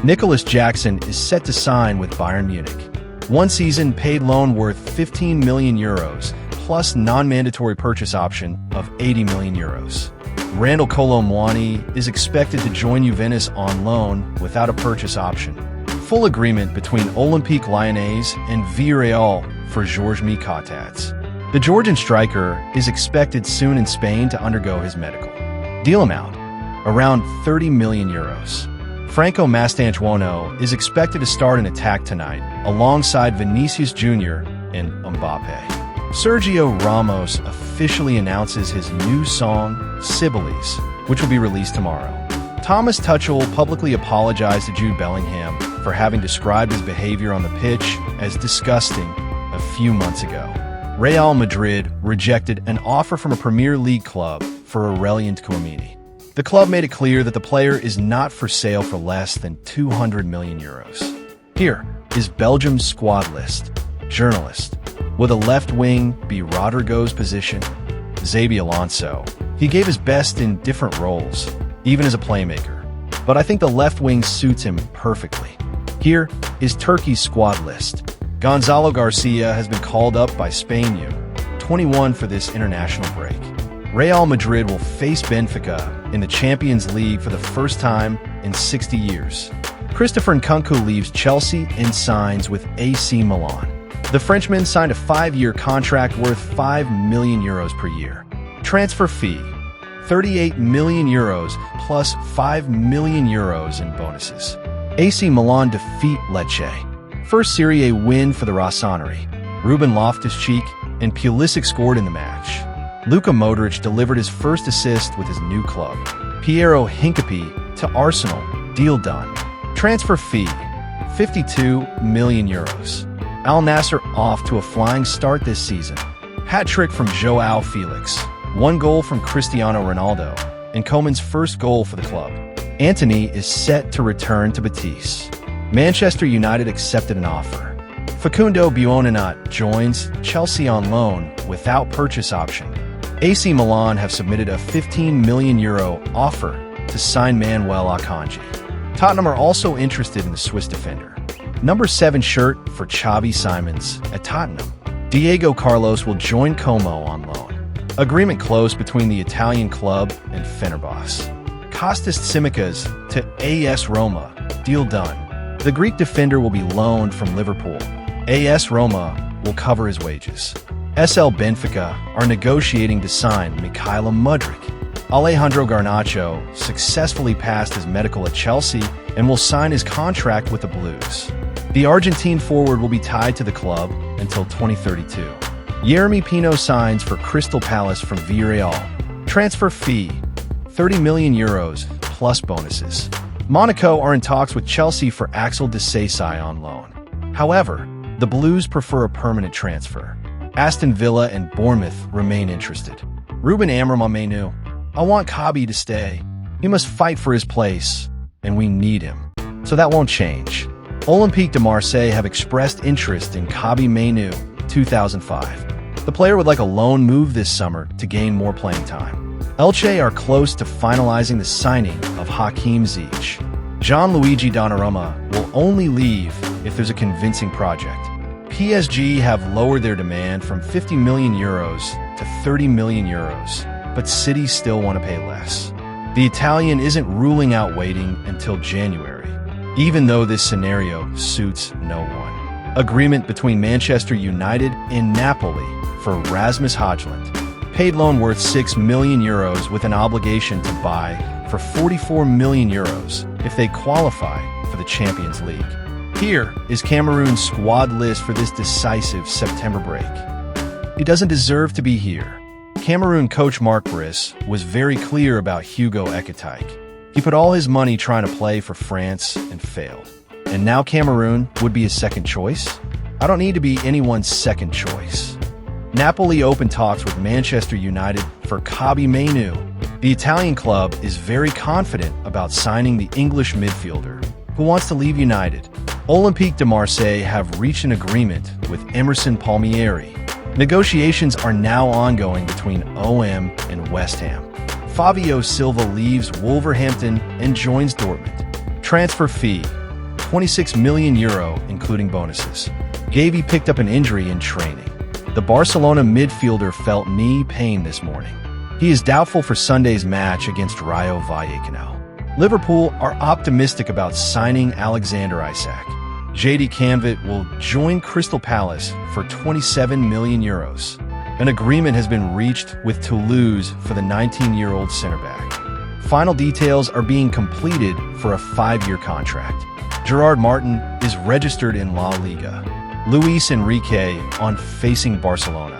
Nicolas Jackson is set to sign with Bayern Munich. One season paid loan worth 15 million euros, plus non-mandatory purchase option of 80 million euros. Randal Kolo Muani is expected to join Juventus on loan without a purchase option. Full agreement between Olympique Lyonnais and Villarreal for Georges Mikautadze. The Georgian striker is expected soon in Spain to undergo his medical. Deal amount: around 30 million euros. Franco Mastantuono is expected to start an attack tonight, alongside Vinicius Jr. and Mbappe. Sergio Ramos officially announces his new song, Sibyls, which will be released tomorrow. Thomas Tuchel publicly apologized to Jude Bellingham for having described his behavior on the pitch as disgusting a few months ago. Real Madrid rejected an offer from a Premier League club for Aurelien Tchouameni. The club made it clear that the player is not for sale for less than 200 million euros. Here is Belgium's squad list. Journalist. Will the left wing be Rodrigo's position? Xabi Alonso. He gave his best in different roles, even as a playmaker. But I think the left wing suits him perfectly. Here is Turkey's squad list. Gonzalo Garcia has been called up by Spain U21 for this international break. Real Madrid will face Benfica in the Champions League for the first time in 60 years. Christopher Nkunku leaves Chelsea and signs with AC Milan. The Frenchman signed a 5-year contract worth 5 million euros per year. Transfer fee: 38 million euros plus 5 million euros in bonuses. AC Milan defeat Lecce. First Serie A win for the Rossoneri. Ruben Loftus-Cheek and Pulisic scored in the match. Luka Modric delivered his first assist with his new club. Piero Hincapié to Arsenal. Deal done. Transfer fee: 52 million euros. Al Nassr off to a flying start this season. Hat-trick from João Felix. 1 goal from Cristiano Ronaldo. And Coman's first goal for the club. Antony is set to return to Betis. Manchester United accepted an offer. Facundo Buonanot joins Chelsea on loan without purchase option. AC Milan have submitted a 15 million euro offer to sign Manuel Akanji. Tottenham are also interested in the Swiss defender. Number 7 shirt for Xavi Simons at Tottenham. Diego Carlos will join Como on loan. Agreement closed between the Italian club and Fenerbahce. Kostas Tsimikas to AS Roma. Deal done. The Greek defender will be loaned from Liverpool. AS Roma will cover his wages. SL Benfica are negotiating to sign Mykhailo Mudryk. Alejandro Garnacho successfully passed his medical at Chelsea and will sign his contract with the Blues. The Argentine forward will be tied to the club until 2032. Yeremy Pino signs for Crystal Palace from Villarreal. Transfer fee: 30 million euros plus bonuses. Monaco are in talks with Chelsea for Axel Disasi on loan. However, the Blues prefer a permanent transfer. Aston Villa and Bournemouth remain interested. Ruben Mainoo. I want Kobbie to stay. He must fight for his place, and we need him. So that won't change. Olympique de Marseille have expressed interest in Kobbie Mainoo, 2005. The player would like a loan move this summer to gain more playing time. Elche are close to finalizing the signing of Hakim Ziyech. Gianluigi Donnarumma will only leave if there's a convincing project. PSG have lowered their demand from 50 million euros to 30 million euros, but City still want to pay less. The Italian isn't ruling out waiting until January, even though this scenario suits no one. Agreement between Manchester United and Napoli for Rasmus Højlund. Paid loan worth 6 million euros with an obligation to buy for 44 million euros if they qualify for the Champions League. Here is Cameroon's squad list for this decisive September break. He doesn't deserve to be here. Cameroon coach Marc Brice was very clear about Hugo Ekitike. He put all his money trying to play for France and failed. And now Cameroon would be his second choice? I don't need to be anyone's second choice. Napoli opened talks with Manchester United for Kobbie Mainoo. The Italian club is very confident about signing the English midfielder, who wants to leave United. Olympique de Marseille have reached an agreement with Emerson Palmieri. Negotiations are now ongoing between OM and West Ham. Fabio Silva leaves Wolverhampton and joins Dortmund. Transfer fee: €26 million, including bonuses. Gavi picked up an injury in training. The Barcelona midfielder felt knee pain this morning. He is doubtful for Sunday's match against Rayo Vallecano. Liverpool are optimistic about signing Alexander Isak. JD Canvit will join Crystal Palace for €27 million. An agreement has been reached with Toulouse for the 19-year-old center-back. Final details are being completed for a 5-year contract. Gerard Martin is registered in La Liga. Luis Enrique on facing Barcelona.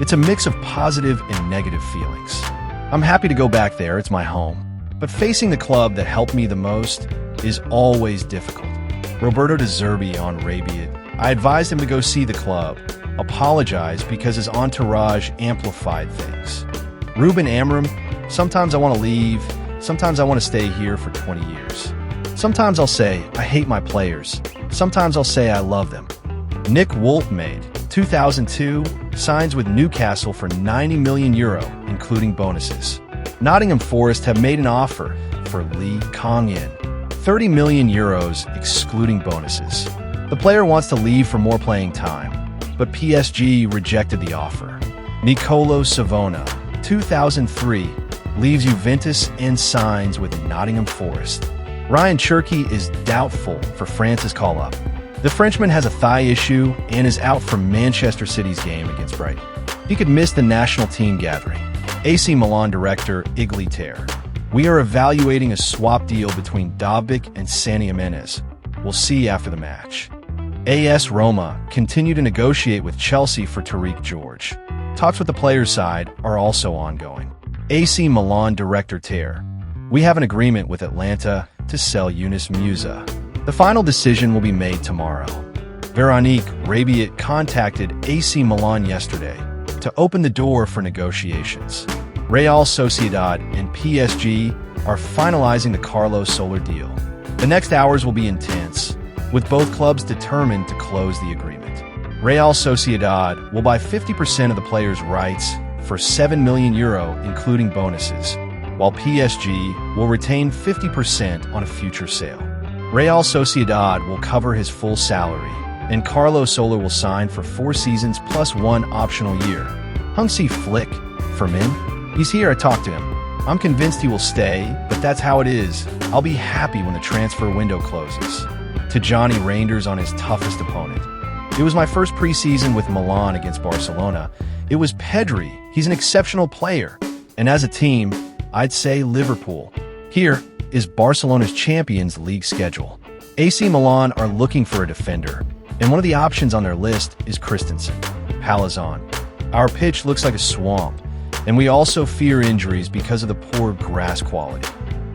It's a mix of positive and negative feelings. I'm happy to go back there, it's my home. But facing the club that helped me the most is always difficult. Roberto De Zerbi on Rabiot. I advised him to go see the club, apologize because his entourage amplified things. Ruben Amorim, sometimes I want to leave, sometimes I want to stay here for 20 years. Sometimes I'll say, I hate my players. Sometimes I'll say I love them. Nick Wolfmade, 2002, signs with Newcastle for €90 million, including bonuses. Nottingham Forest have made an offer for Lee Kong-in, €30 million, excluding bonuses. The player wants to leave for more playing time, but PSG rejected the offer. Nicolo Savona, 2003, leaves Juventus and signs with Nottingham Forest. Ryan Cherky is doubtful for France's call-up. The Frenchman has a thigh issue and is out for Manchester City's game against Brighton. He could miss the national team gathering. AC Milan director Igli Ter. We are evaluating a swap deal between Dovbyk and Santi Jimenez. We'll see after the match. AS Roma continue to negotiate with Chelsea for Tariq George. Talks with the player's side are also ongoing. AC Milan director Ter. We have an agreement with Atlanta to sell Yunus Musa. The final decision will be made tomorrow. Veronique Rabiot contacted AC Milan yesterday to open the door for negotiations. Real Sociedad and PSG are finalizing the Carlos Soler deal. The next hours will be intense, with both clubs determined to close the agreement. Real Sociedad will buy 50% of the player's rights for €7 million, including bonuses, while PSG will retain 50% on a future sale. Real Sociedad will cover his full salary, and Carlos Soler will sign for 4 seasons plus 1 optional year. Hungsi Flick, for Min? He's here, I talked to him. I'm convinced he will stay, but that's how it is. I'll be happy when the transfer window closes. To Johnny Reinders on his toughest opponent. It was my first preseason with Milan against Barcelona. It was Pedri. He's an exceptional player. And as a team, I'd say Liverpool. Here is Barcelona's Champions League schedule. AC Milan are looking for a defender, and one of the options on their list is Christensen. Palazon. Our pitch looks like a swamp, and we also fear injuries because of the poor grass quality.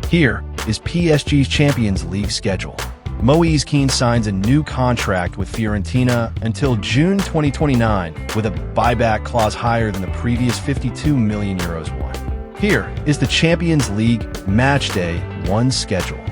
Here is PSG's Champions League schedule. Moise Kean signs a new contract with Fiorentina until June 2029 with a buyback clause higher than the previous €52 million one. Here is the Champions League Matchday 1 schedule.